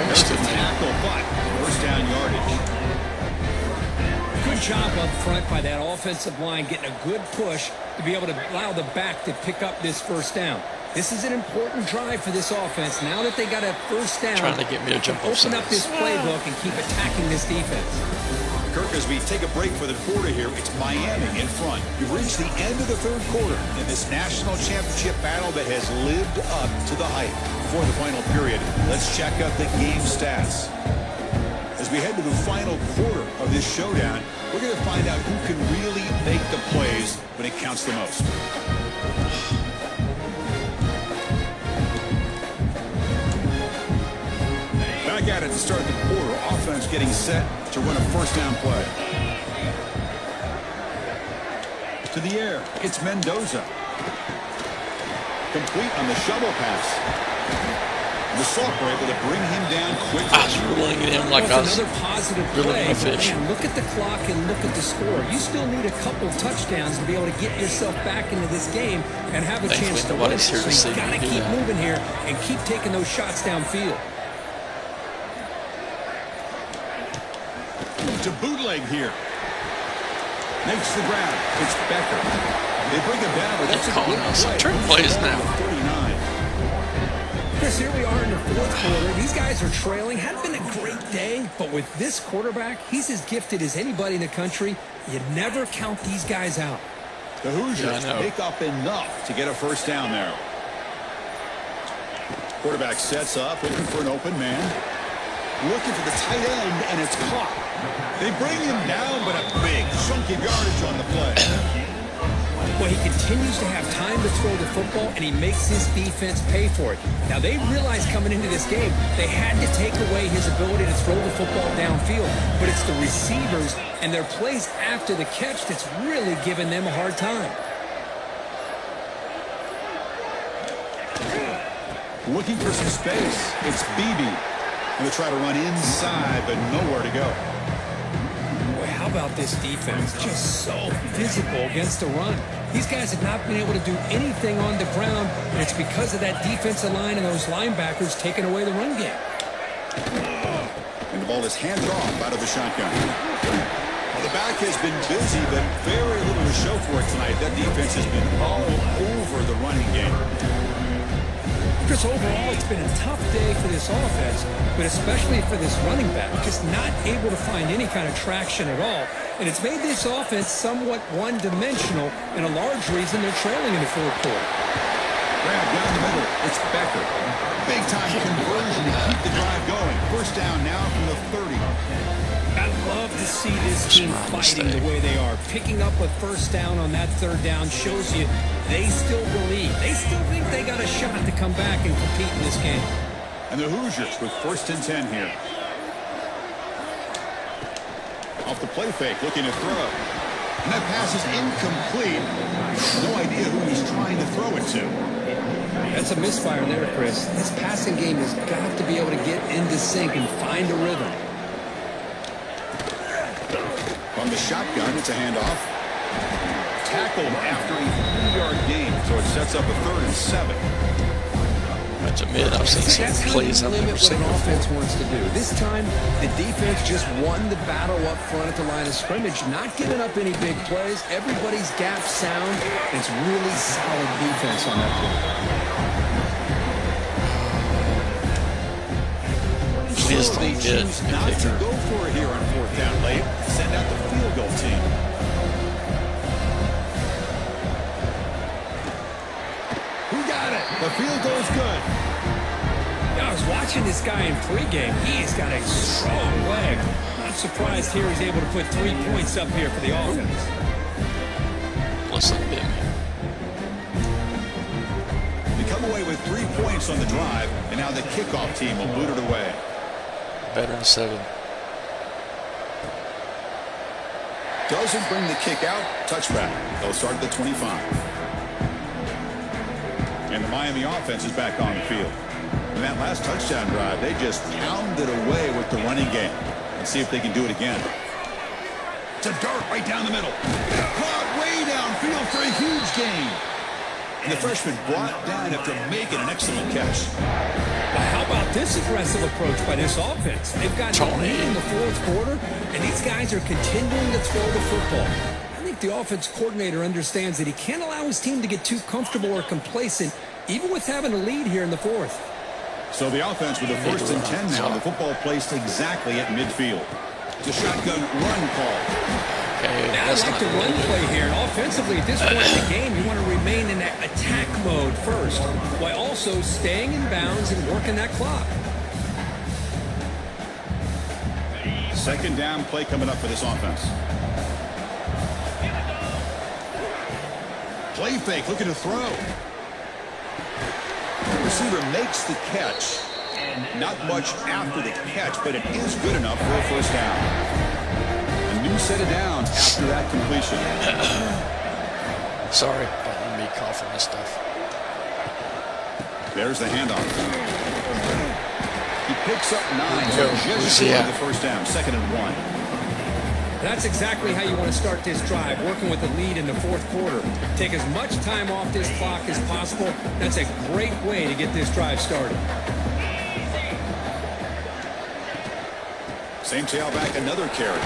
There's the Tackle, but 1st down yardage. Good job up front by that offensive line getting a good push to be able to allow the back to pick up this 1st down. This is an important drive for this offense. Now that they got a 1st down, Trying to get me to jump off open up sides. this playbook and keep attacking this defense. Kirk, as we take a break for the quarter here, it's Miami in front. We've reached the end of the 3rd quarter in this national championship battle that has lived up to the hype. Before the final period, let's check out the game stats. As we head to the final quarter of this showdown, we're going to find out who can really make the plays when it counts the most. Back at it to start the quarter. Offense getting set to run a 1st down play. To the air. It's Mendoza. Complete on the shovel pass. The Salk were able to bring him down quickly. I was ruling it in like I That's was another positive reeling play. in a fish. Man, look at the clock and look at the score. You still need a couple touchdowns to be able to get yourself back into this game and have a Thankfully, chance to win it. nobody's here to So see you got to me do keep that. moving here and keep taking those shots downfield. To bootleg here. Makes the grab. It's Becker. They bring him down, but that's a calling good us some play. trick plays now. 39. Chris, here we are in the 4th quarter. These guys are trailing. Hadn't been a great day, but with this quarterback, he's as gifted as anybody in the country. You never count these guys out. The Hoosiers Yeah, I know. pick up enough to get a 1st down there. Quarterback sets up, looking for an open man. Looking for the tight end, and it's caught. They bring him down, but a big chunk of yardage on the play. Well, he continues to have time to throw the football, and he makes his defense pay for it. Now, they realized coming into this game, they had to take away his ability to throw the football downfield. But it's the receivers and their plays after the catch that's really giving them a hard time. Looking for some space. It's Beebe. Going to try to run inside, but nowhere to go. Boy, how about this defense? Just so physical against the run. These guys have not been able to do anything on the ground, and it's because of that defensive line and those linebackers taking away the run game. And the ball is handed off out of the shotgun. Well, the back has been busy, but very little to show for it tonight. That defense has been all over the running game. Chris, overall, it's been a tough day for this offense, but especially for this running back, just not able to find any kind of traction at all. And it's made this offense somewhat one-dimensional, and a large reason they're trailing in the 4th quarter. Grab down the middle. It's Becker. Big-time conversion to keep the drive going. 1st down now from the 30. I love to see this team fighting the way they are. Picking up a first down on that third down shows you they still believe. They still think they got a shot to come back and compete in this game. And the Hoosiers with 1st and 10 here. Off the play fake, looking to throw. And that pass is incomplete. No idea who he's trying to throw it to. That's a misfire there, Chris. This passing game has got to be able to get into sync and find a rhythm. On the shotgun, it's a handoff. Tackled after a 3-yard gain, so it sets up a 3rd and 7. That's a mid. I've seen some plays I've never Limit what seen an before. offense wants to do. This time, the defense just won the battle up front at the line of scrimmage, not giving up any big plays. Everybody's gap sound. It's really solid defense on that play. Please don't They get choose not to go for it here on 4th down late. Send out the field goal team. Who got it? The field goal is good. I was watching this guy in pregame. He's got a strong leg. Not surprised here he's able to put 3 points up here for the offense. Plus a bit, man. They come away with 3 points on the drive, and now the kickoff team will boot it away. Better than 7. Doesn't bring the kick out. Touchback. They'll start at the 25. And the Miami offense is back on the field. In that last touchdown drive, they just pounded away with the running game. Let's see if they can do it again. It's a dart right down the middle. Caught way downfield for a huge gain. And the freshman brought it down after making an excellent catch. Well, how about this aggressive approach by this offense? They've got the lead in the 4th quarter, and these guys are continuing to throw the football. I think the offense coordinator understands that he can't allow his team to get too comfortable or complacent, even with having a lead here in the 4th. So the offense with a 1st and 10 now. The football placed exactly at midfield. It's a shotgun run call. Okay, Now, I like the run play here. And offensively, at this point in the game, you want to remain in that attack mode first, while also staying in bounds and working that clock. 2nd down play coming up for this offense. Play fake, looking to throw. The receiver makes the catch. Not much after the catch, but it is good enough for a 1st down. A new set of downs after that completion. Sorry about me coughing and stuff. There's the handoff. He picks up 9, so just Who's short he of at? the 1st down, 2nd and 1. That's exactly how you want to start this drive, working with the lead in the 4th quarter. Take as much time off this clock as possible. That's a great way to get this drive started. Same tailback, another carry.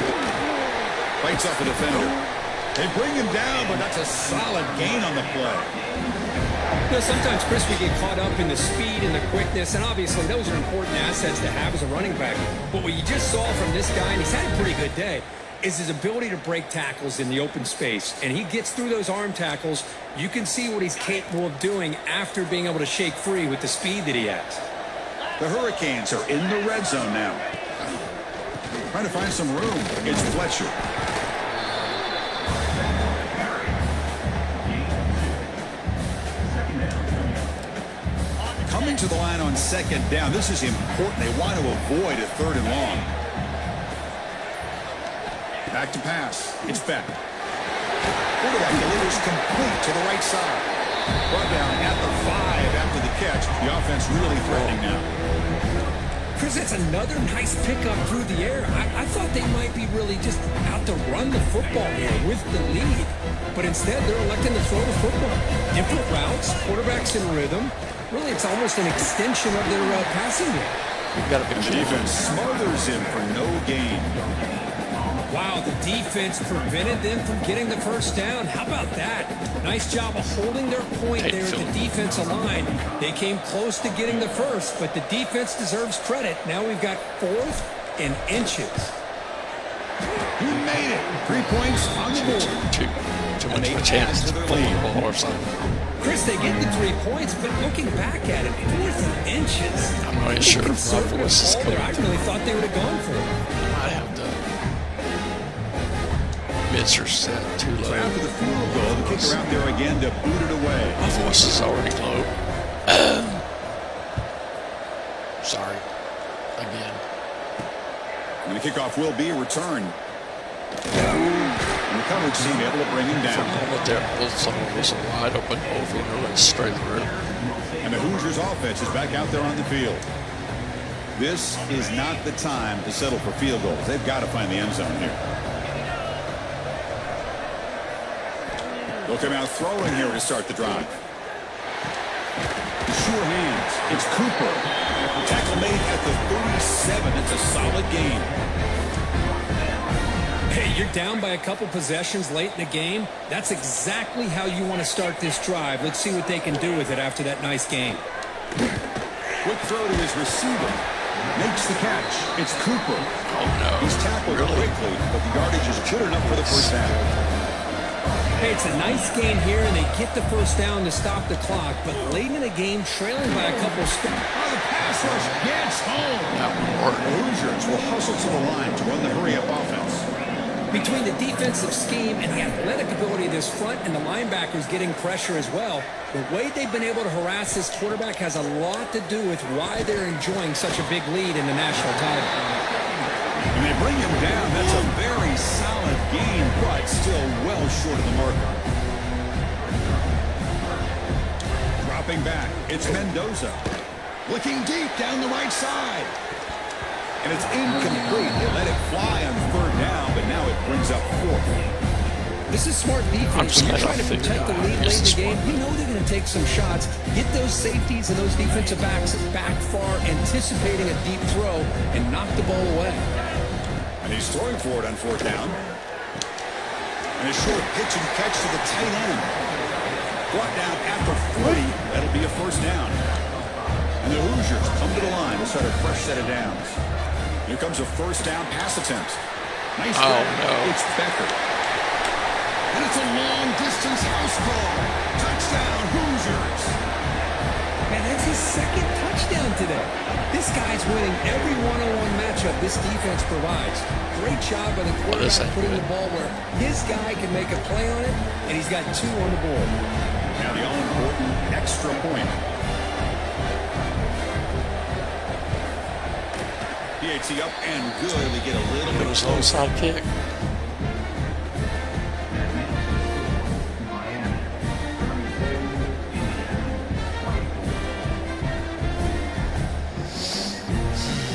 Fights off a defender. They bring him down, but that's a solid gain on the play. You know, sometimes, Chris, we get caught up in the speed and the quickness, and obviously those are important assets to have as a running back. But what you just saw from this guy, and he's had a pretty good day, is his ability to break tackles in the open space. And he gets through those arm tackles. You can see what he's capable of doing after being able to shake free with the speed that he has. The Hurricanes are in the red zone now. Trying to find some room. It's Fletcher. Coming to the line on 2nd down. This is important. They want to avoid a 3rd and long. Back to pass. It's Beck. Quarterback delivers complete to the right side. Brought down at the 5 after the catch. The offense really threatening now. Chris, that's another nice pickup through the air. I thought they might be really just out to run the football here with the lead. But instead, they're electing to throw the football. Different routes, quarterbacks in rhythm. Really, it's almost an extension of their passing game. You've got to be The defense smothers him for no gain. Wow, the defense prevented them from getting the 1st down. How about that? Nice job of holding their point there at the defensive line. They came close to getting the 1st, but the defense deserves credit. Now we've got 4th and inches. He made it. 3 points on the board. too much of a chance to play the ball or something. Chris, they get the 3 points, but looking back at it, 4th and inches. I'm not sure if my voice is coming. I really thought they would have gone for it. I have the Kids are set too So low. after the field goal, the kicker out there again to boot it away. My voice is already low. Sorry. Again. And the kickoff will be a return. And the coverage team able to bring him For a down. moment there, someone was wide open over and went straight through. And the Hoosiers offense is back out there on the field. This is not the time to settle for field goals. They've got to find the end zone here. They'll come out throwing here to start the drive. Sure hands. It's Cooper. Tackle made at the 37. It's a solid game. Hey, you're down by a couple possessions late in the game. That's exactly how you want to start this drive. Let's see what they can do with it after that nice game. Quick throw to his receiver. Makes the catch. It's Cooper. Oh no. He's tackled Really? quickly, but the yardage is good enough for the first down. Hey, it's a nice game here, and they get the first down to stop the clock. But late in the game, trailing by a couple Oh, the pass rush gets home. That The worked. Hoosiers will hustle to the line to run the hurry-up offense. Between the defensive scheme and the athletic ability of this front and the linebackers getting pressure as well, the way they've been able to harass this quarterback has a lot to do with why they're enjoying such a big lead in the national title. And they bring him down. That's a very solid game, but still well short of the marker. Dropping back, it's Mendoza. Looking deep down the right side. And it's incomplete. They let it fly on third down, but now it brings up fourth. This is smart I'm defense. just When you're glad I trying to figured protect the out lead this late in is the game, smart. you know they're going to take some shots. Get those safeties and those defensive backs back far, anticipating a deep throw, and knock the ball away. And he's throwing for it on fourth down. And a short pitch and catch to the tight end. Brought down after 40. That'll be a first down. And the Hoosiers come to the line to start a fresh set of downs. Here comes a first down pass attempt. Nice Oh, throw. no. It's Becker. And it's a long-distance house call. Touchdown, Hoosiers. Man, that's his second touchdown today. This guy's winning every one-on-one matchup this defense provides. Great job by the this quarterback ain't putting good. the ball where his guy can make a play on it, and he's got two on the board. Now the all-important extra point. PAT up and good. We get a little It bit was an closer. onside kick.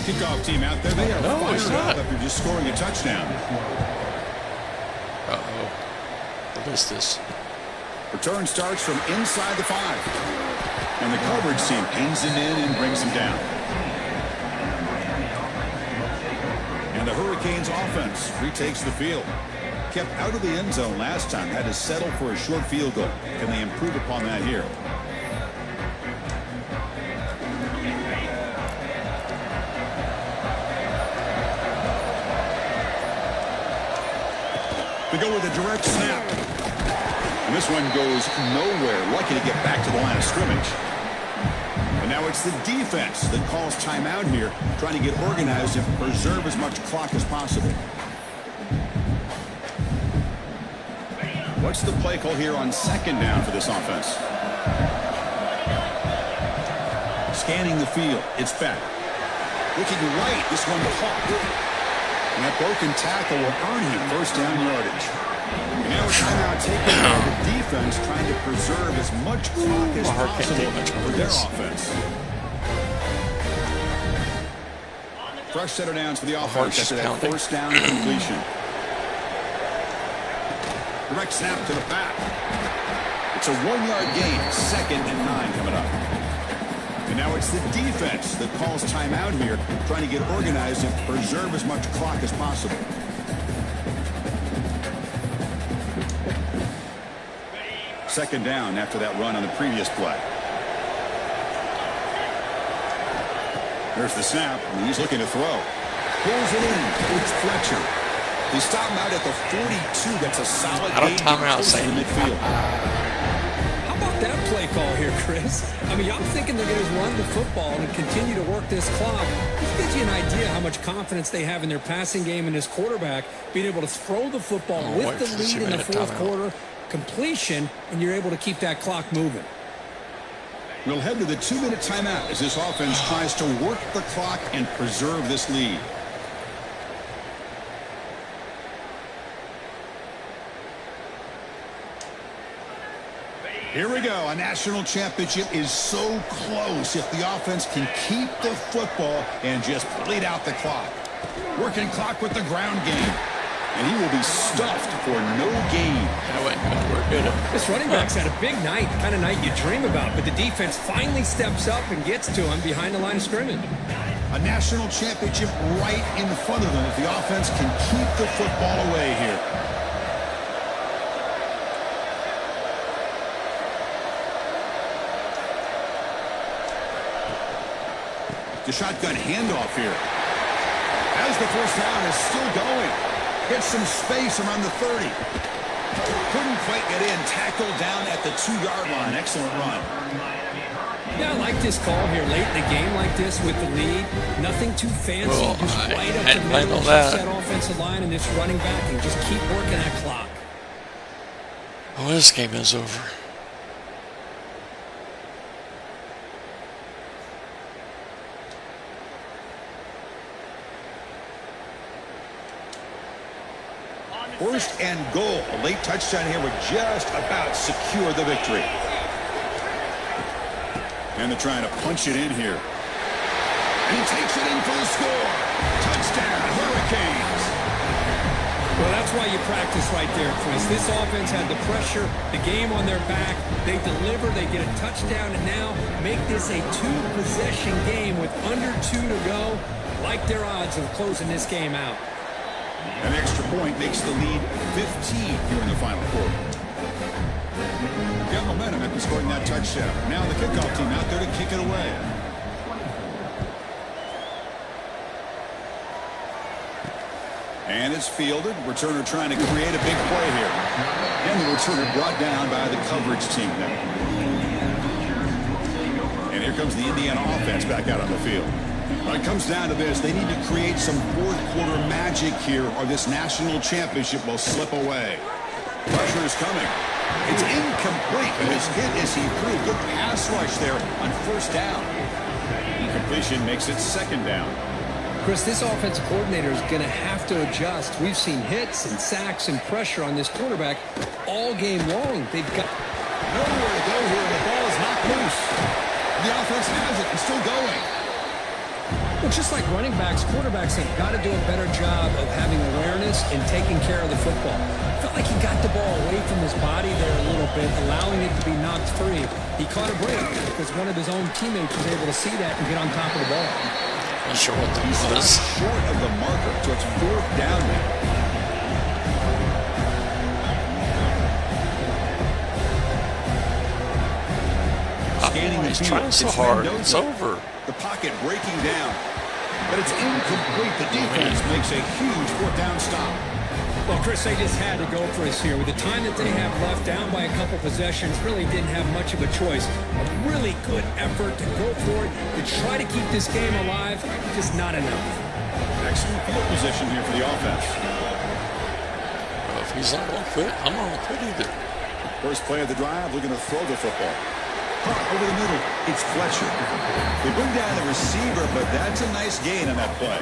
Kickoff team out there. They are No, he's fired up not. after just scoring a touchdown. Uh-oh. What is this? Return starts from inside the 5. And the coverage team pins him in and brings him down. And the Hurricanes offense retakes the field. Kept out of the end zone last time. Had to settle for a short field goal. Can they improve upon that here? They go with a direct snap. And this one goes nowhere. Lucky to get back to the line of scrimmage. And now it's the defense that calls timeout here, trying to get organized and preserve as much clock as possible. What's the play call here on second down for this offense? Scanning the field. It's back. Looking right. This one caught. And that broken tackle will earn him first down yardage. And now a timeout taken by the defense, trying to preserve as much clock as Lamar can't possible do much more for of their this. offense. Fresh set of downs for the heart's offense just after that pounding. first down completion. Direct snap to the back. It's a 1-yard gain. 2nd and 9 coming up. And now it's the defense that calls timeout here, trying to get organized and preserve as much clock as possible. Second down after that run on the previous play. There's the snap, and he's looking to throw. Pulls it in. It's Fletcher. They stop him out at the 42. That's a solid Out of gain timeout, close to the Sam. midfield. How about that play call here, Chris. I mean, I'm thinking they're going to run the football and continue to work this clock. This gives you an idea how much confidence they have in their passing game and this quarterback being able to throw the football with the lead in the fourth quarter, completion, and you're able to keep that clock moving. We'll head to the 2-minute timeout as this offense tries to work the clock and preserve this lead. Here we go. A national championship is so close if the offense can keep the football and just bleed out the clock. Working clock with the ground game. And he will be stuffed for no gain. We're good. This running back's had a big night, the kind of night you dream about, but the defense finally steps up and gets to him behind the line of scrimmage. A national championship right in front of them if the offense can keep the football away here. The shotgun handoff here. As the first down is still going. Gets some space around the 30. Couldn't quite get in. Tackled down at the 2-yard line. Excellent run. Yeah, I like this call here late in the game like this with the lead. Nothing too fancy. Well, just right up I the middle. that offensive line and this running back and just keep working that clock. Oh, this game is over. First and goal. A late touchdown here would just about secure the victory. And they're trying to punch it in here. And he takes it in for the score. Touchdown, Hurricanes. Well, that's why you practice right there, Chris. This offense had the pressure, the game on their back. They deliver, they get a touchdown, and now make this a 2-possession game with under 2 to go. Like their odds of closing this game out. An extra point makes the lead 15 here in the final quarter. Got momentum after scoring that touchdown. Now the kickoff team out there to kick it away. And it's fielded. Returner trying to create a big play here. And the returner brought down by the coverage team now. And here comes the Indiana offense back out on the field. When it comes down to this, they need to create some fourth-quarter magic here or this national championship will slip away. Pressure is coming. It's incomplete, but his hit is he threw. Good pass rush there on first down. Incompletion makes it second down. Chris, this offensive coordinator is going to have to adjust. We've seen hits and sacks and pressure on this quarterback all game long. They've got nowhere to go here. The ball is knocked loose. The offense has it and still going. Well, just like running backs, quarterbacks have got to do a better job of having awareness and taking care of the football. Felt like he got the ball away from his body there a little bit, allowing it to be knocked free. He caught a break because one of his own teammates was able to see that and get on top of the ball. Not sure what that was. Short of the marker, so it's fourth down now. He's trying so hard. It's over. The pocket breaking down. But it's incomplete. The defense makes a huge fourth down stop. Well, Chris, they just had to go for us here. With the time that they have left, down by a couple possessions, really didn't have much of a choice. A really good effort to go for it, to try to keep this game alive, just not enough. Excellent field position here for the offense. Well, if he's not going to quit, I'm not going to quit either. First play of the drive, looking to throw the football. Caught over the middle, it's Fletcher. They bring down the receiver, but that's a nice gain on that play.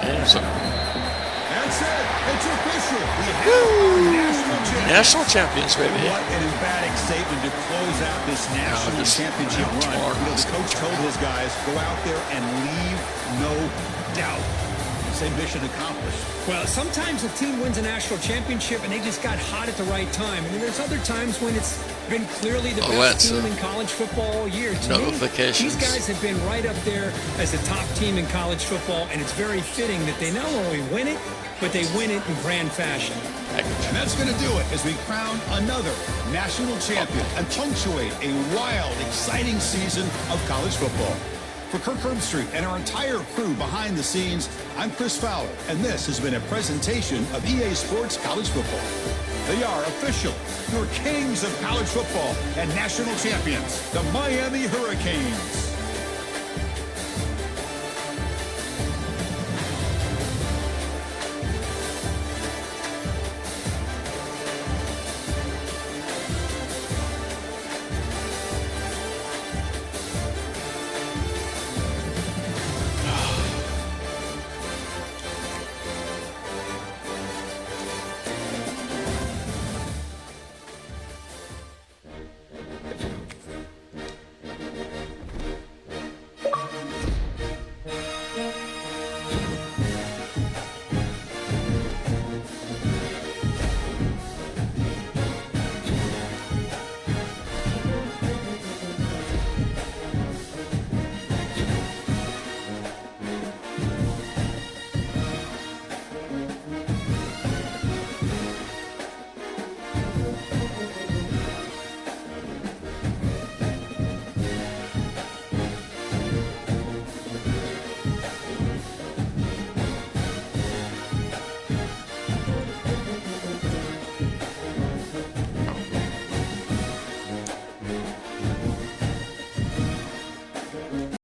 That's it. It's official. We have national champions, baby. What an emphatic statement to close out this national championship run. The coach told his guys, go out there and leave no doubt. Say mission accomplished. Well, sometimes a team wins a national championship and they just got hot at the right time. And then there's other times when it's been clearly the best team in college football all year. To me, these guys have been right up there as the top team in college football, and it's very fitting that they not only win it, but they win it in grand fashion. And that's going to do it as we crown another national champion and punctuate a wild, exciting season of college football. For Kirk Herbstreit and our entire crew behind the scenes, I'm Chris Fowler, and this has been a presentation of EA Sports College Football. They are official, your kings of college football and national champions, the Miami Hurricanes.